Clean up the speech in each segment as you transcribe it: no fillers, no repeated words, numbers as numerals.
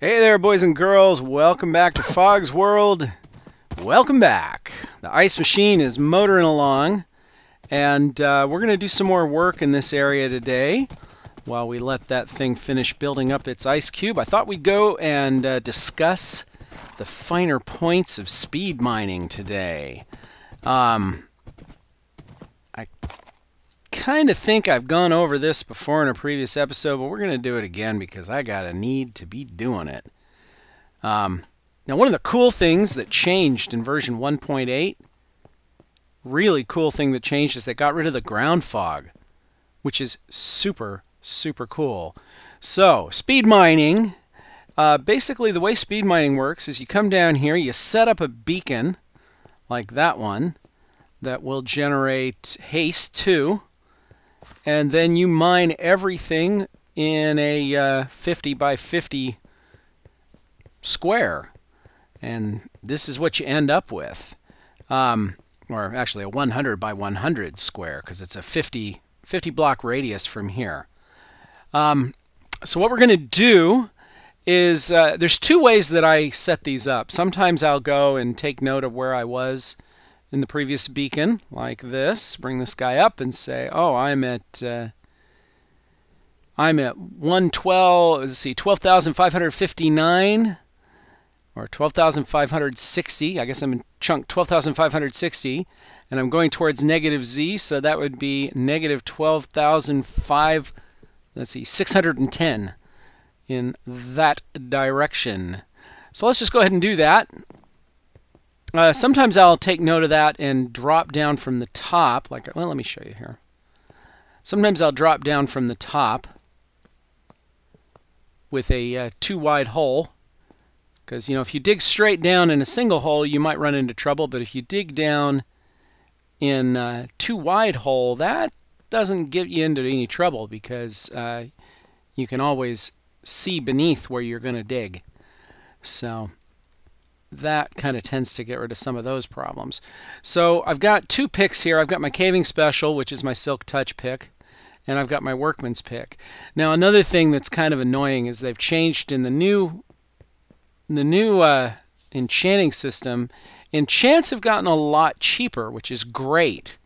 Hey there, boys and girls. Welcome back to Fog's World. Welcome back. The ice machine is motoring along, and we're going to do some more work in this area today while we let that thing finish building up its ice cube. I thought we'd go and discuss the finer points of speed mining today. I kind of think I've gone over this before in a previous episode, but we're going to do it again because I got a need to be doing it. Now, one of the cool things that changed in version 1.8, really cool thing that changed, is they got rid of the ground fog, which is super, super cool. So, speed mining, basically the way speed mining works is you come down here, you set up a beacon, like that one, that will generate haste 2. And then you mine everything in a 50 by 50 square. And this is what you end up with. Or actually a 100 by 100 square, because it's a 50 block radius from here. So what we're going to do is, there's two ways that I set these up. Sometimes I'll go and take note of where I was in the previous beacon, like this. Bring this guy up and say, oh, I'm at 112, let's see, 12,559 or 12,560. I guess I'm in chunk 12,560, and I'm going towards negative Z, so that would be negative 12,500, let's see, 610 in that direction. So let's just go ahead and do that. Sometimes I'll take note of that and drop down from the top. Like, well, let me show you here. Sometimes I'll drop down from the top with a too wide hole, because you know, if you dig straight down in a single hole, you might run into trouble. But if you dig down in a too wide hole, that doesn't get you into any trouble, because you can always see beneath where you're going to dig. So that kind of tends to get rid of some of those problems. So I've got two picks here. I've got my Caving Special, which is my Silk Touch pick, and I've got my Workman's pick. Now, another thing that's kind of annoying is they've changed in the new enchanting system. Enchants have gotten a lot cheaper, which is great.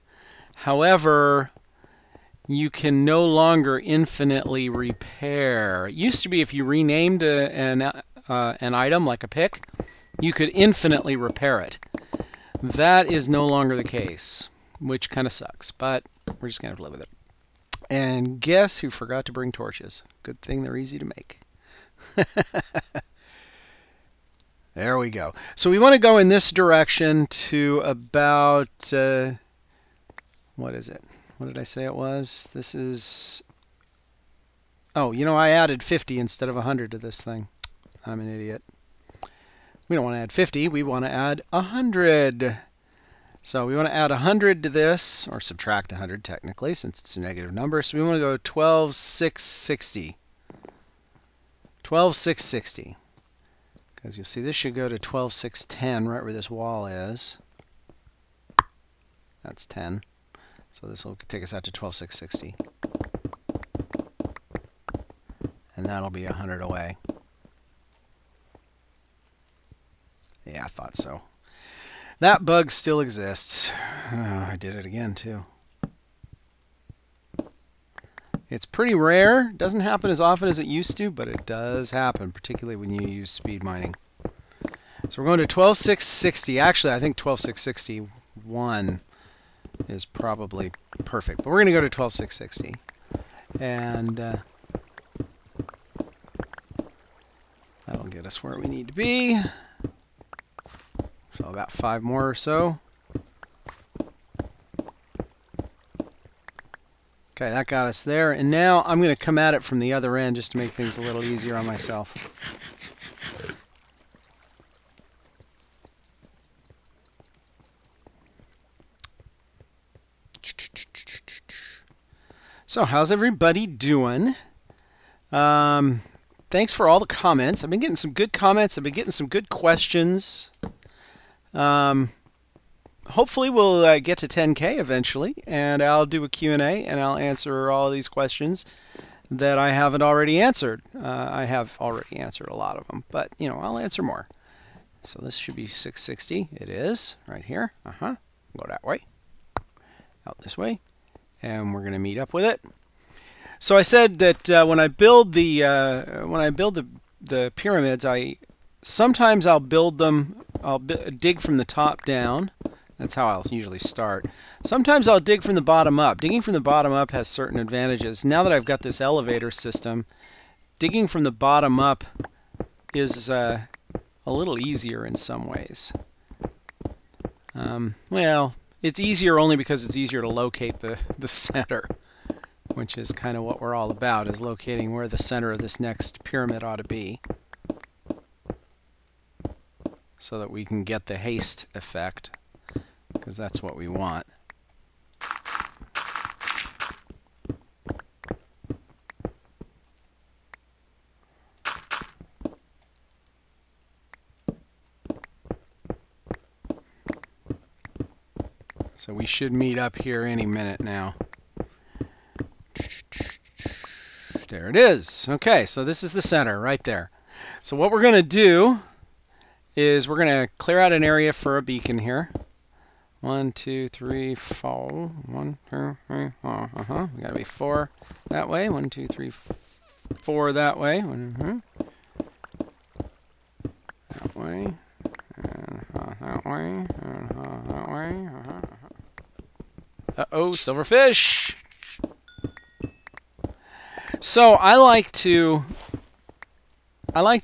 However, you can no longer infinitely repair. It used to be if you renamed an item, like a pick, you could infinitely repair it. That is no longer the case, which kind of sucks, but we're just going to have to live with it. And guess who forgot to bring torches? Good thing they're easy to make. There we go. So we want to go in this direction to about, what is it? What did I say it was? This is, oh, you know, I added 50 instead of 100 to this thing. I'm an idiot. We don't want to add 50, we want to add 100. So we want to add 100 to this, or subtract 100 technically, since it's a negative number. So we want to go 12,660. 12,660. Because you'll see this should go to 12,610, right where this wall is. That's 10. So this will take us out to 12,660. And that'll be 100 away. Yeah, I thought so. That bug still exists. Oh, I did it again, too. It's pretty rare. Doesn't happen as often as it used to, but it does happen, particularly when you use speed mining. So we're going to 12,660. Actually, I think 12,661 is probably perfect. But we're going to go to 12,660. And that'll get us where we need to be. So about 5 more or so. Okay, that got us there. And now I'm going to come at it from the other end just to make things a little easier on myself. So how's everybody doing? Thanks for all the comments. I've been getting some good comments. I've been getting some good questions. Hopefully we'll get to 10K eventually, and I'll do a Q&A, and I'll answer all of these questions that I haven't already answered. I have already answered a lot of them, but you know, I'll answer more. So this should be 660. It is right here. Go that way, out this way, and we're going to meet up with it. So I said that when I build the pyramids, sometimes I'll build them. I'll dig from the top down. That's how I'll usually start. Sometimes I'll dig from the bottom up. Digging from the bottom up has certain advantages. Now that I've got this elevator system, digging from the bottom up is a little easier in some ways. Well, it's easier only because it's easier to locate the center, which is kind of what we're all about, is locating where the center of this next pyramid ought to be, so that we can get the haste effect, because that's what we want. So we should meet up here any minute now. There it is. Okay, so this is the center right there. So what we're going to do is we're going to clear out an area for a beacon here. 1, 2, 3, 4. 1, 2, 3, 4. We got to be 4 that way. 1, 2, 3, 4 that way. That way. That way. That way. Uh-oh, silverfish. So I like to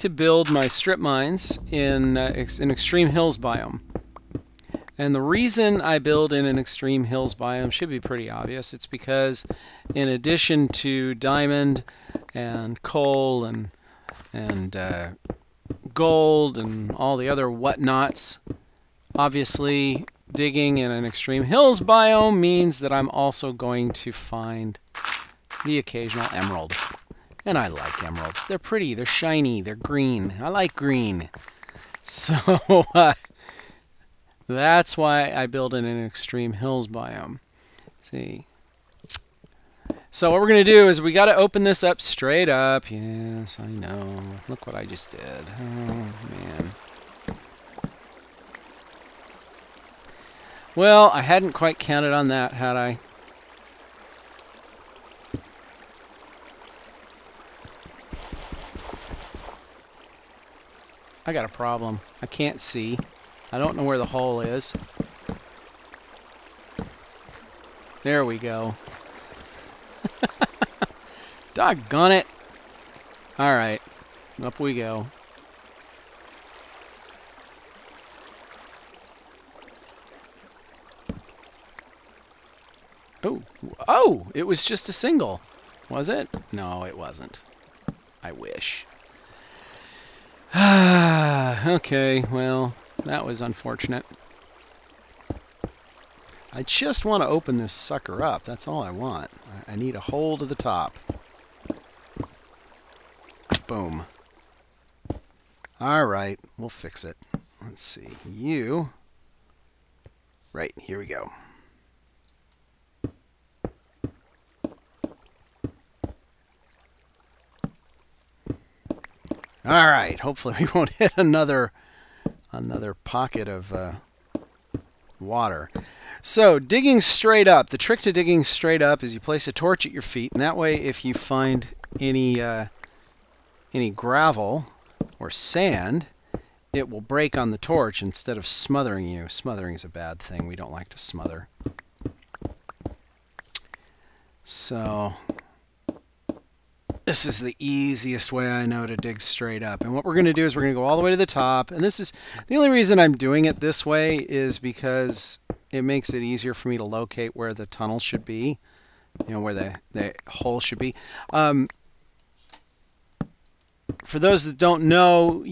build my strip mines in an extreme hills biome. And the reason I build in an extreme hills biome should be pretty obvious. It's because in addition to diamond and coal and gold and all the other whatnots, obviously digging in an extreme hills biome means that I'm also going to find the occasional emerald. And I like emeralds. They're pretty, they're shiny, they're green. I like green. So that's why I build in an extreme hills biome. Let's see. So what we're going to do is we got to open this up straight up. Yes, I know. Look what I just did. Oh, man. Well, I hadn't quite counted on that, had I? I got a problem. I can't see. I don't know where the hole is. There we go. Doggone it. All right. Up we go. Oh, it was just a single. Was it? No, it wasn't. I wish. Okay, well, that was unfortunate. I just want to open this sucker up. That's all I want. I need a hole to the top. Boom. All right, we'll fix it. Let's see. Right, here we go. All right, hopefully we won't hit another pocket of water. So digging straight up, the trick to digging straight up is you place a torch at your feet, and that way if you find any gravel or sand, it will break on the torch instead of smothering you. Smothering is a bad thing. We don't like to smother. So this is the easiest way I know to dig straight up. And what we're going to do is we're going to go all the way to the top. And this is the only reason I'm doing it this way is because it makes it easier for me to locate where the tunnel should be, you know, where the hole should be. For those that don't know,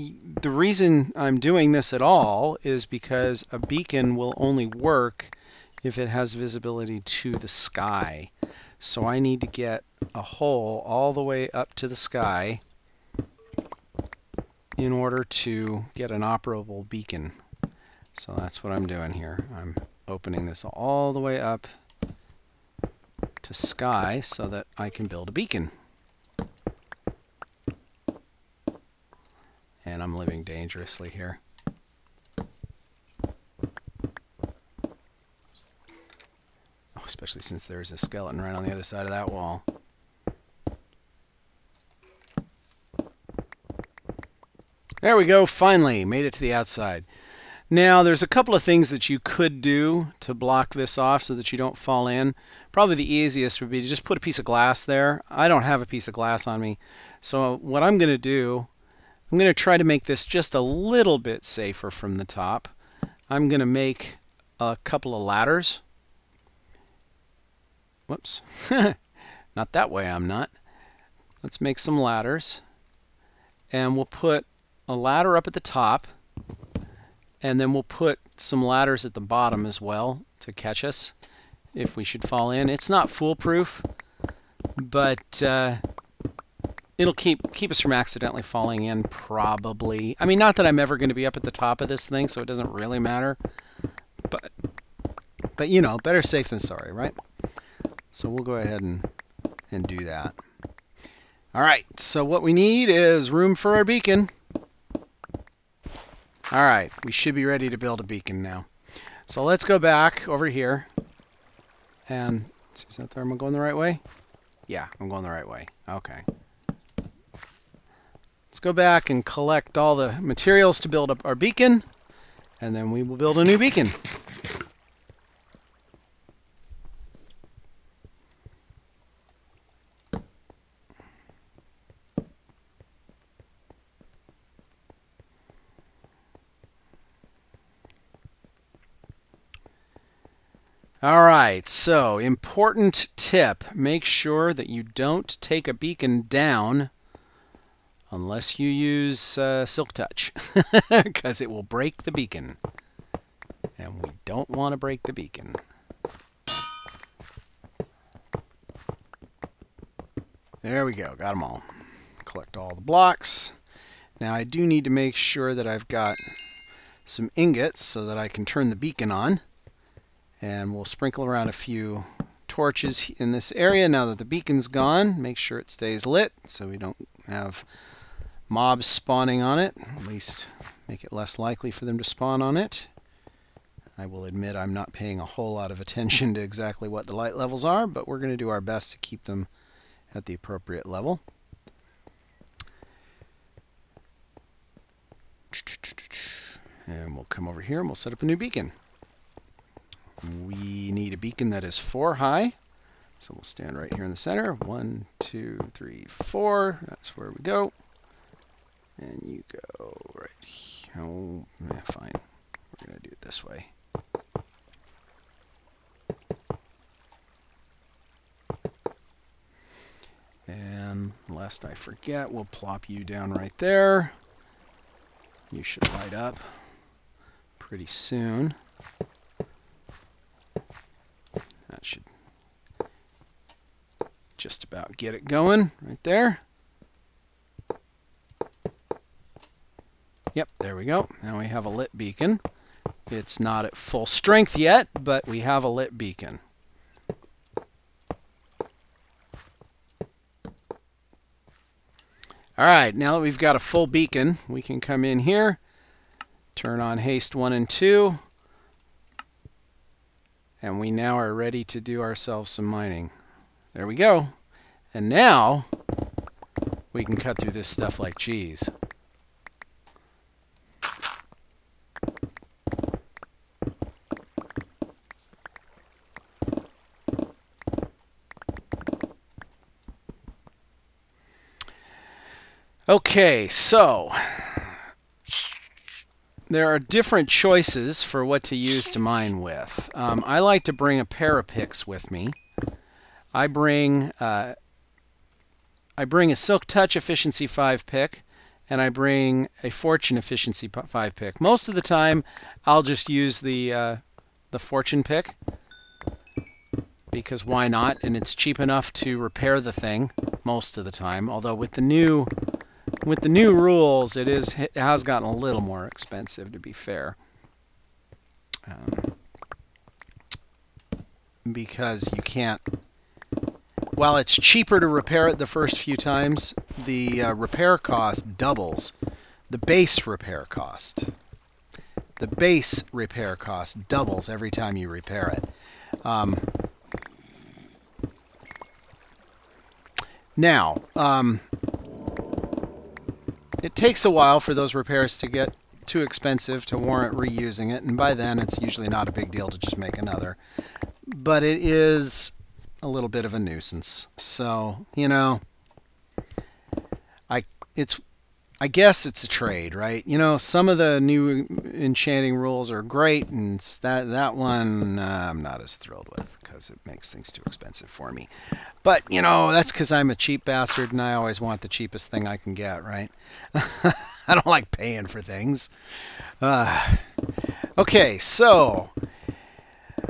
the reason I'm doing this at all is because a beacon will only work if it has visibility to the sky. So I need to get a hole all the way up to the sky in order to get an operable beacon. So that's what I'm doing here. I'm opening this all the way up to sky so that I can build a beacon. dangerously here. Oh, especially since there's a skeleton right on the other side of that wall. There we go, finally made it to the outside. Now there's a couple of things that you could do to block this off so that you don't fall in. Probably the easiest would be to just put a piece of glass there. I don't have a piece of glass on me, so what I'm going to do, I'm going to try to make this just a little bit safer from the top. I'm going to make a couple of ladders. Whoops, not that way, I'm not. Let's make some ladders, and we'll put a ladder up at the top, and then we'll put some ladders at the bottom as well to catch us if we should fall in. It's not foolproof, but it'll keep us from accidentally falling in, probably. I mean, not that I'm ever going to be up at the top of this thing, so it doesn't really matter. But you know, better safe than sorry, right? So we'll go ahead and do that. All right, so what we need is room for our beacon. All right, we should be ready to build a beacon now. So let's go back over here. And is that there? Am I going the right way? Yeah, I'm going the right way. Okay. Let's go back and collect all the materials to build up our beacon, and then we will build a new beacon. Alright, so important tip, make sure that you don't take a beacon down unless you use Silk Touch, because it will break the beacon, and we don't want to break the beacon. There we go, got them all. Collect all the blocks. Now I do need to make sure that I've got some ingots so that I can turn the beacon on. And we'll sprinkle around a few torches in this area now that the beacon's gone. Make sure it stays lit so we don't have mobs spawning on it. At least make it less likely for them to spawn on it. I will admit I'm not paying a whole lot of attention to exactly what the light levels are, but we're going to do our best to keep them at the appropriate level. And we'll come over here and we'll set up a new beacon. We need a beacon that is 4 high, so we'll stand right here in the center. 1, 2, 3, 4. That's where we go. And you go right here. Oh, fine. We're going to do it this way. And lest I forget, we'll plop you down right there. You should light up pretty soon. That should just about get it going right there. Yep, there we go. Now we have a lit beacon. It's not at full strength yet, but we have a lit beacon. Alright, now that we've got a full beacon, we can come in here, turn on haste 1 and 2, and we now are ready to do ourselves some mining. There we go. And now we can cut through this stuff like cheese. Okay, so there are different choices for what to use to mine with. I like to bring a pair of picks with me. I bring a Silk Touch Efficiency 5 pick, and I bring a Fortune Efficiency 5 pick. Most of the time, I'll just use the Fortune pick, because why not? And it's cheap enough to repair the thing most of the time. Although with the new rules, it has gotten a little more expensive, to be fair. Because you can't... While it's cheaper to repair it the first few times, the repair cost doubles the base repair cost. The base repair cost doubles every time you repair it. Now, it takes a while for those repairs to get too expensive to warrant reusing it, and by then it's usually not a big deal to just make another. But it is a little bit of a nuisance. So, you know, I guess it's a trade, right? You know, some of the new enchanting rules are great, and that one I'm not as thrilled with because it makes things too expensive for me. But, you know, that's because I'm a cheap bastard and I always want the cheapest thing I can get, right? I don't like paying for things. Okay, so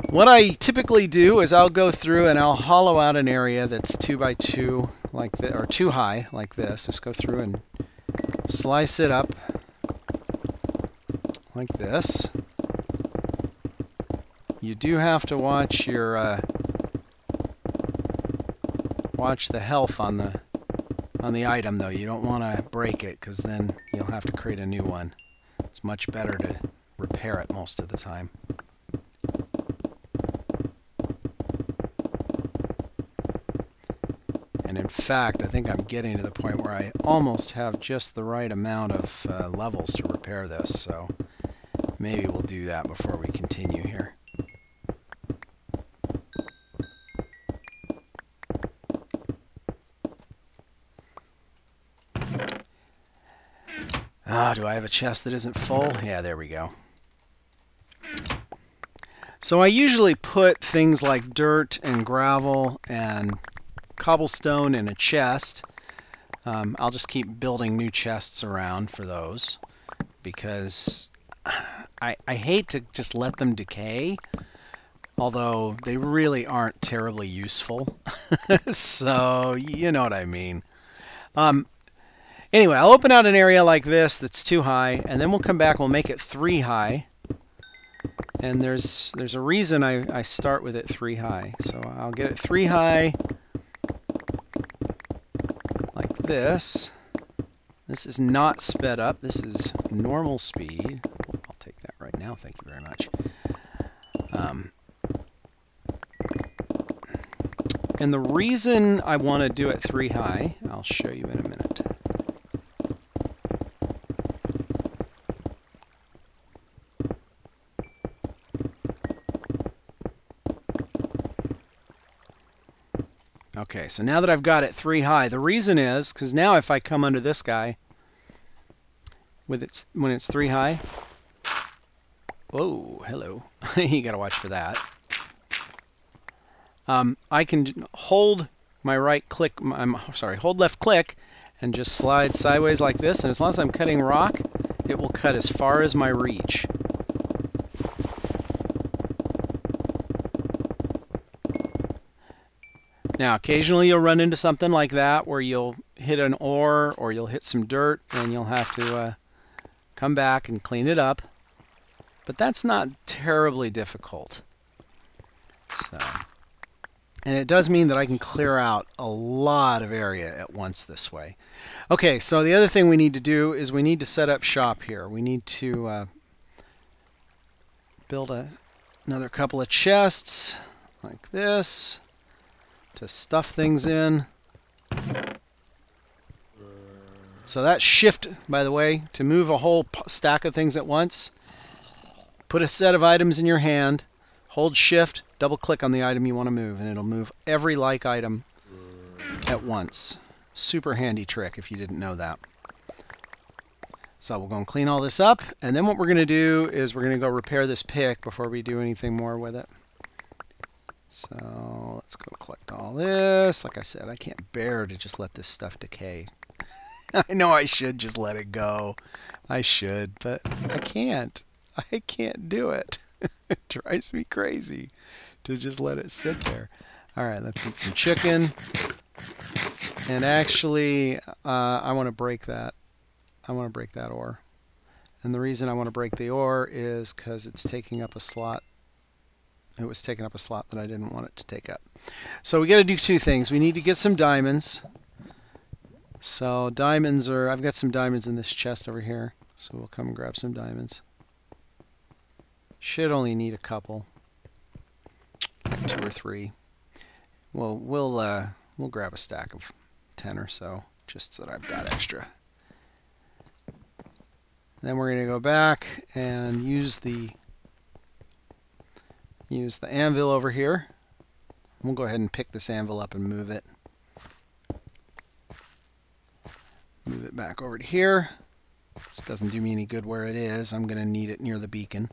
what I typically do is I'll go through and I'll hollow out an area that's 2 by 2 like this, or 2 high like this. Just go through and slice it up like this. You do have to watch your watch the health on the item though. You don't want to break it because then you'll have to create a new one. It's much better to repair it most of the time. And in fact, I think I'm getting to the point where I almost have just the right amount of levels to repair this, so maybe we'll do that before we continue here. Do I have a chest that isn't full? Yeah, there we go. So I usually put things like dirt and gravel and cobblestone in a chest. I'll just keep building new chests around for those because I hate to just let them decay, although they really aren't terribly useful. So you know what I mean. Anyway, I'll open out an area like this that's 2 high, and then we'll come back and we'll make it 3 high. And there's a reason I start with it 3 high. So I'll get it 3 high like this. This is not sped up. This is normal speed. I'll take that right now. Thank you very much. And the reason I want to do it 3 high, I'll show you in a minute. Okay, so now that I've got it 3 high, the reason is because now if I come under this guy when it's 3 high, whoa, hello, you got to watch for that. I can hold my hold left click and just slide sideways like this, and as long as I'm cutting rock, it will cut as far as my reach. Now, occasionally you'll run into something like that where you'll hit an ore or you'll hit some dirt and you'll have to come back and clean it up. But that's not terribly difficult. So, and it does mean that I can clear out a lot of area at once this way. Okay, so the other thing we need to do is we need to set up shop here. We need to build another couple of chests like this to stuff things in. So that's shift, by the way, to move a whole stack of things at once. Put a set of items in your hand, hold shift, double click on the item you want to move, and it'll move every like item at once. Super handy trick if you didn't know that. So we'll go and clean all this up, and then what we're going to do is we're going to go repair this pick before we do anything more with it. So let's go collect all this. Like I said, I can't bear to just let this stuff decay. I know I should just let it go. I should, but I can't. I can't do it. It drives me crazy to just let it sit there. All right, let's eat some chicken. And actually, I want to break that. I want to break that ore. And the reason I want to break the ore is because it's taking up a slot. It was taking up a slot that I didn't want it to take up. So we got to do 2 things. We need to get some diamonds. So diamonds are, I've got some diamonds in this chest over here, so we'll come and grab some diamonds. Should only need a couple, like 2 or 3. Well, we'll grab a stack of 10 or so, just so that I've got extra. Then we're going to go back and use the anvil over here. We'll go ahead and pick this anvil up and move it. Move it back over to here. This doesn't do me any good where it is. I'm going to need it near the beacon.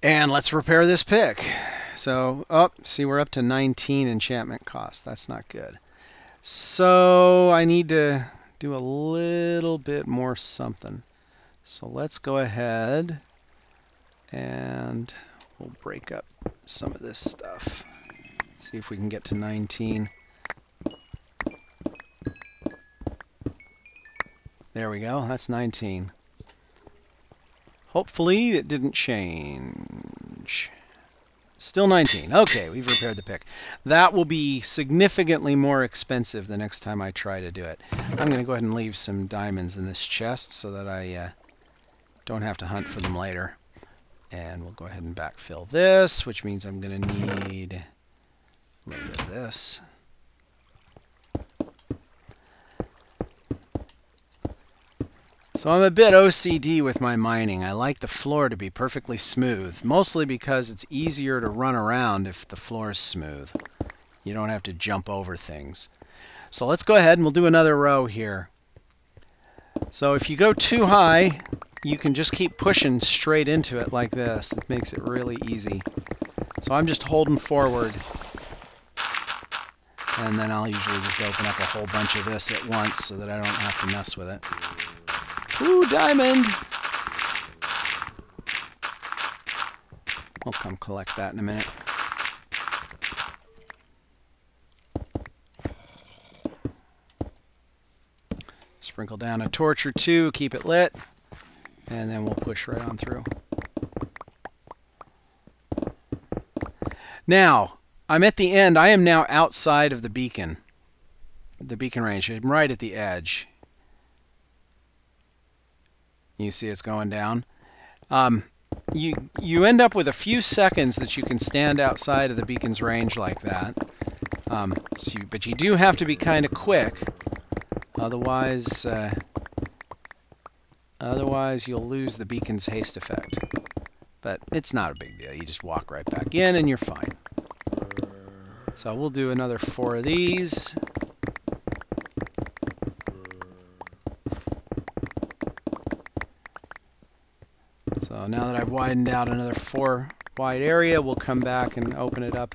And let's repair this pick. So, see, we're up to 19 enchantment cost. That's not good. So I need to do a little bit more something. So let's go ahead and we'll break up some of this stuff. See if we can get to 19. There we go. That's 19. Hopefully it didn't change. Still 19. Okay, we've repaired the pick. That will be significantly more expensive the next time I try to do it. I'm going to go ahead and leave some diamonds in this chest so that I don't have to hunt for them later. And we'll go ahead and backfill this, which means I'm going to need a little bit of this. So I'm a bit OCD with my mining. I like the floor to be perfectly smooth, mostly because it's easier to run around if the floor is smooth. You don't have to jump over things. So let's go ahead and we'll do another row here. So if you go too high, you can just keep pushing straight into it like this. It makes it really easy. So I'm just holding forward. And then I'll usually just open up a whole bunch of this at once so that I don't have to mess with it. Ooh, diamond! We'll come collect that in a minute. Sprinkle down a torch or two, keep it lit, and then we'll push right on through. Now, I'm at the end. I am now outside of the beacon range. I'm right at the edge. You see it's going down. You end up with a few seconds that you can stand outside of the beacon's range like that. But you do have to be kind of quick. Otherwise you'll lose the beacon's haste effect. But it's not a big deal. You just walk right back in and you're fine. So we'll do another 4 of these. So now that I've widened out another 4 wide area, we'll come back and open it up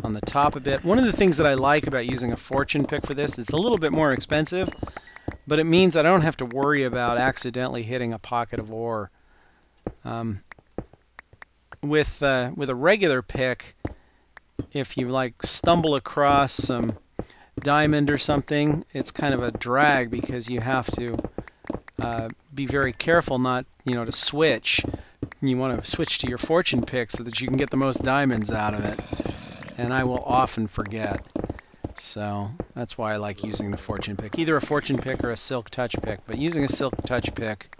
on the top a bit. One of the things that I like about using a fortune pick for this, it's a little bit more expensive, but it means I don't have to worry about accidentally hitting a pocket of ore. With a regular pick, if you like stumble across some diamond or something, it's kind of a drag because you have to be very careful not, to switch. You want to switch to your fortune pick so that you can get the most diamonds out of it. And I will often forget. So that's why I like using the fortune pick. Either a fortune pick or a silk touch pick. But using a silk touch pick,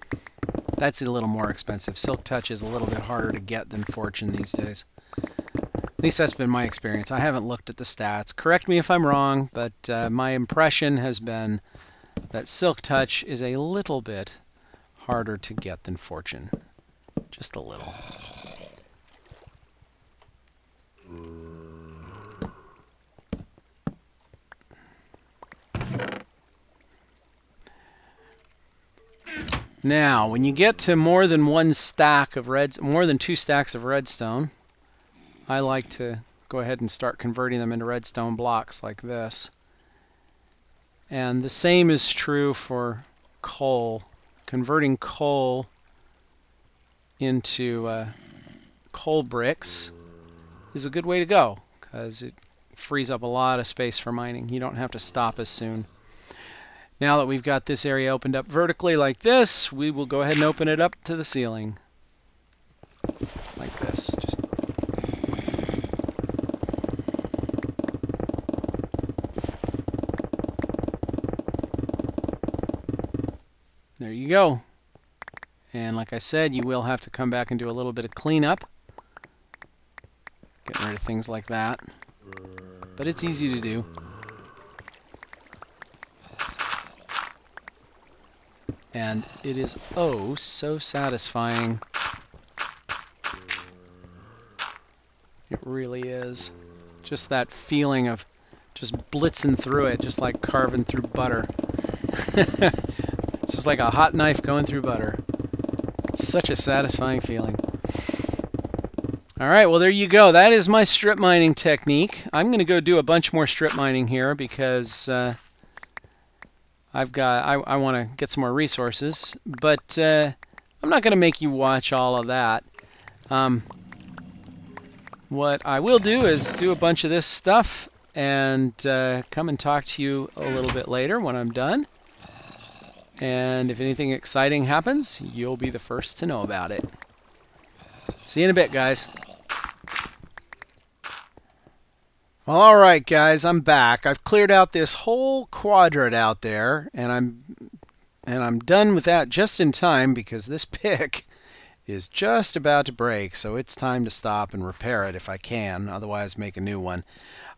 that's a little more expensive. Silk touch is a little bit harder to get than fortune these days. At least that's been my experience. I haven't looked at the stats. Correct me if I'm wrong, but my impression has been that silk touch is a little bit harder to get than fortune. Just a little. Now, when you get to more than 2 stacks of redstone, I like to go ahead and start converting them into redstone blocks like this. And the same is true for coal. Converting coal into coal bricks is a good way to go because it frees up a lot of space for mining. You don't have to stop as soon. Now that we've got this area opened up vertically like this, we will go ahead and open it up to the ceiling. Like this. Just there you go. And like I said, you will have to come back and do a little bit of cleanup. Getting rid of things like that. But it's easy to do. And it is oh so satisfying. It really is. Just that feeling of just blitzing through it, just like carving through butter. It's just like a hot knife going through butter. It's such a satisfying feeling. Alright, well there you go. That is my strip mining technique. I'm going to go do a bunch more strip mining here because I want to get some more resources. But I'm not going to make you watch all of that. What I will do is do a bunch of this stuff and come and talk to you a little bit later when I'm done. And if anything exciting happens, you'll be the first to know about it. See you in a bit, guys. Well, alright guys, I'm back. I've cleared out this whole quadrant out there, and I'm done with that just in time because this pick is just about to break, so it's time to stop and repair it if I can, otherwise make a new one.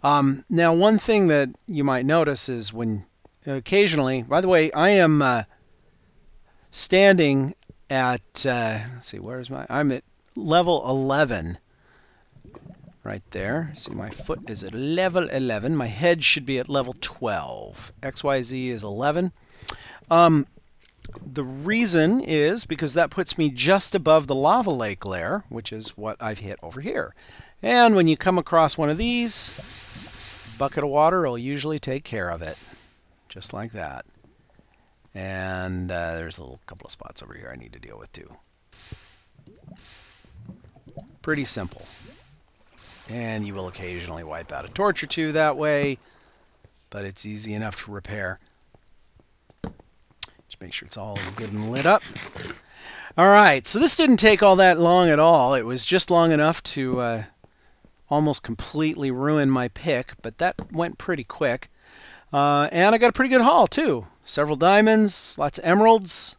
Now, one thing that you might notice is when occasionally, by the way, I am standing at, let's see, I'm at level 11. Right there. See, my foot is at level 11. My head should be at level 12. XYZ is 11. The reason is because that puts me just above the lava lake layer, which is what I've hit over here. And when you come across one of these, bucket of water will usually take care of it. Just like that. And there's a couple of spots over here I need to deal with too. Pretty simple. And you will occasionally wipe out a torch or two that way, but it's easy enough to repair. Just make sure it's all good and lit up. Alright, so this didn't take all that long at all. It was just long enough to almost completely ruin my pick, but that went pretty quick. And I got a pretty good haul too. Several diamonds, lots of emeralds,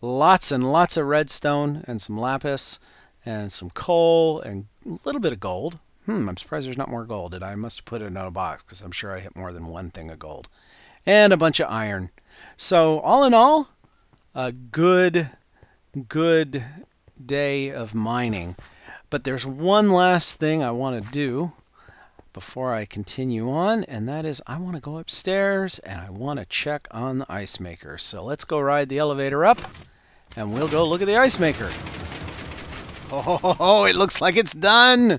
lots and lots of redstone, and some lapis, and some coal, and a little bit of gold. I'm surprised there's not more gold. I must have put it in a box because I'm sure I hit more than one thing of gold. And a bunch of iron. So all in all, a good day of mining. But there's one last thing I want to do before I continue on, and that is I want to go upstairs and I want to check on the ice maker. So let's go ride the elevator up and we'll go look at the ice maker. Oh, it looks like it's done.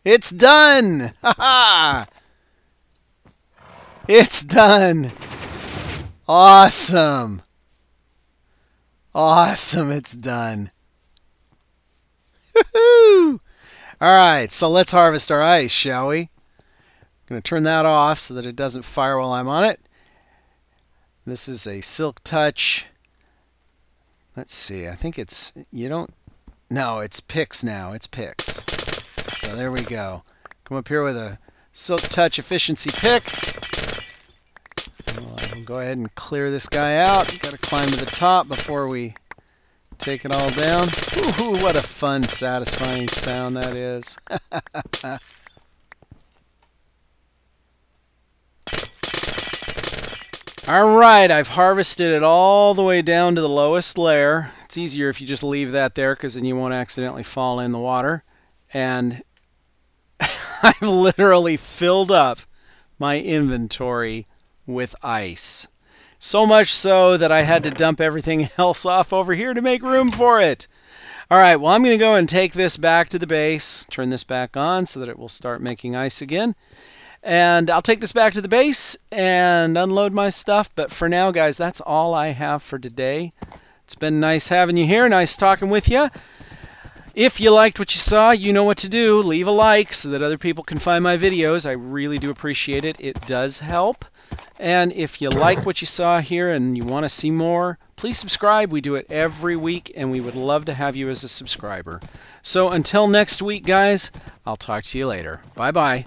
It's done! Ha-ha! It's done! Awesome! Awesome, it's done. Woohoo! Alright, so let's harvest our ice, shall we? I'm going to turn that off so that it doesn't fire while I'm on it. This is a Silk Touch. Let's see, I think it's... No, it's picks now. It's picks. So there we go. Come up here with a Silk Touch efficiency pick. We'll go ahead and clear this guy out. Got to climb to the top before we take it all down. Ooh, what a fun, satisfying sound that is. Alright, I've harvested it all the way down to the lowest layer. It's easier if you just leave that there because then you won't accidentally fall in the water. And I've literally filled up my inventory with ice. So much so that I had to dump everything else off over here to make room for it. Alright, well I'm going to go and take this back to the base, turn this back on so that it will start making ice again. And I'll take this back to the base and unload my stuff. But for now, guys, that's all I have for today. It's been nice having you here, nice talking with you. If you liked what you saw, you know what to do. Leave a like so that other people can find my videos. I really do appreciate it. It does help. And if you like what you saw here and you want to see more, please subscribe. We do it every week, and we would love to have you as a subscriber. So until next week, guys, I'll talk to you later. Bye-bye.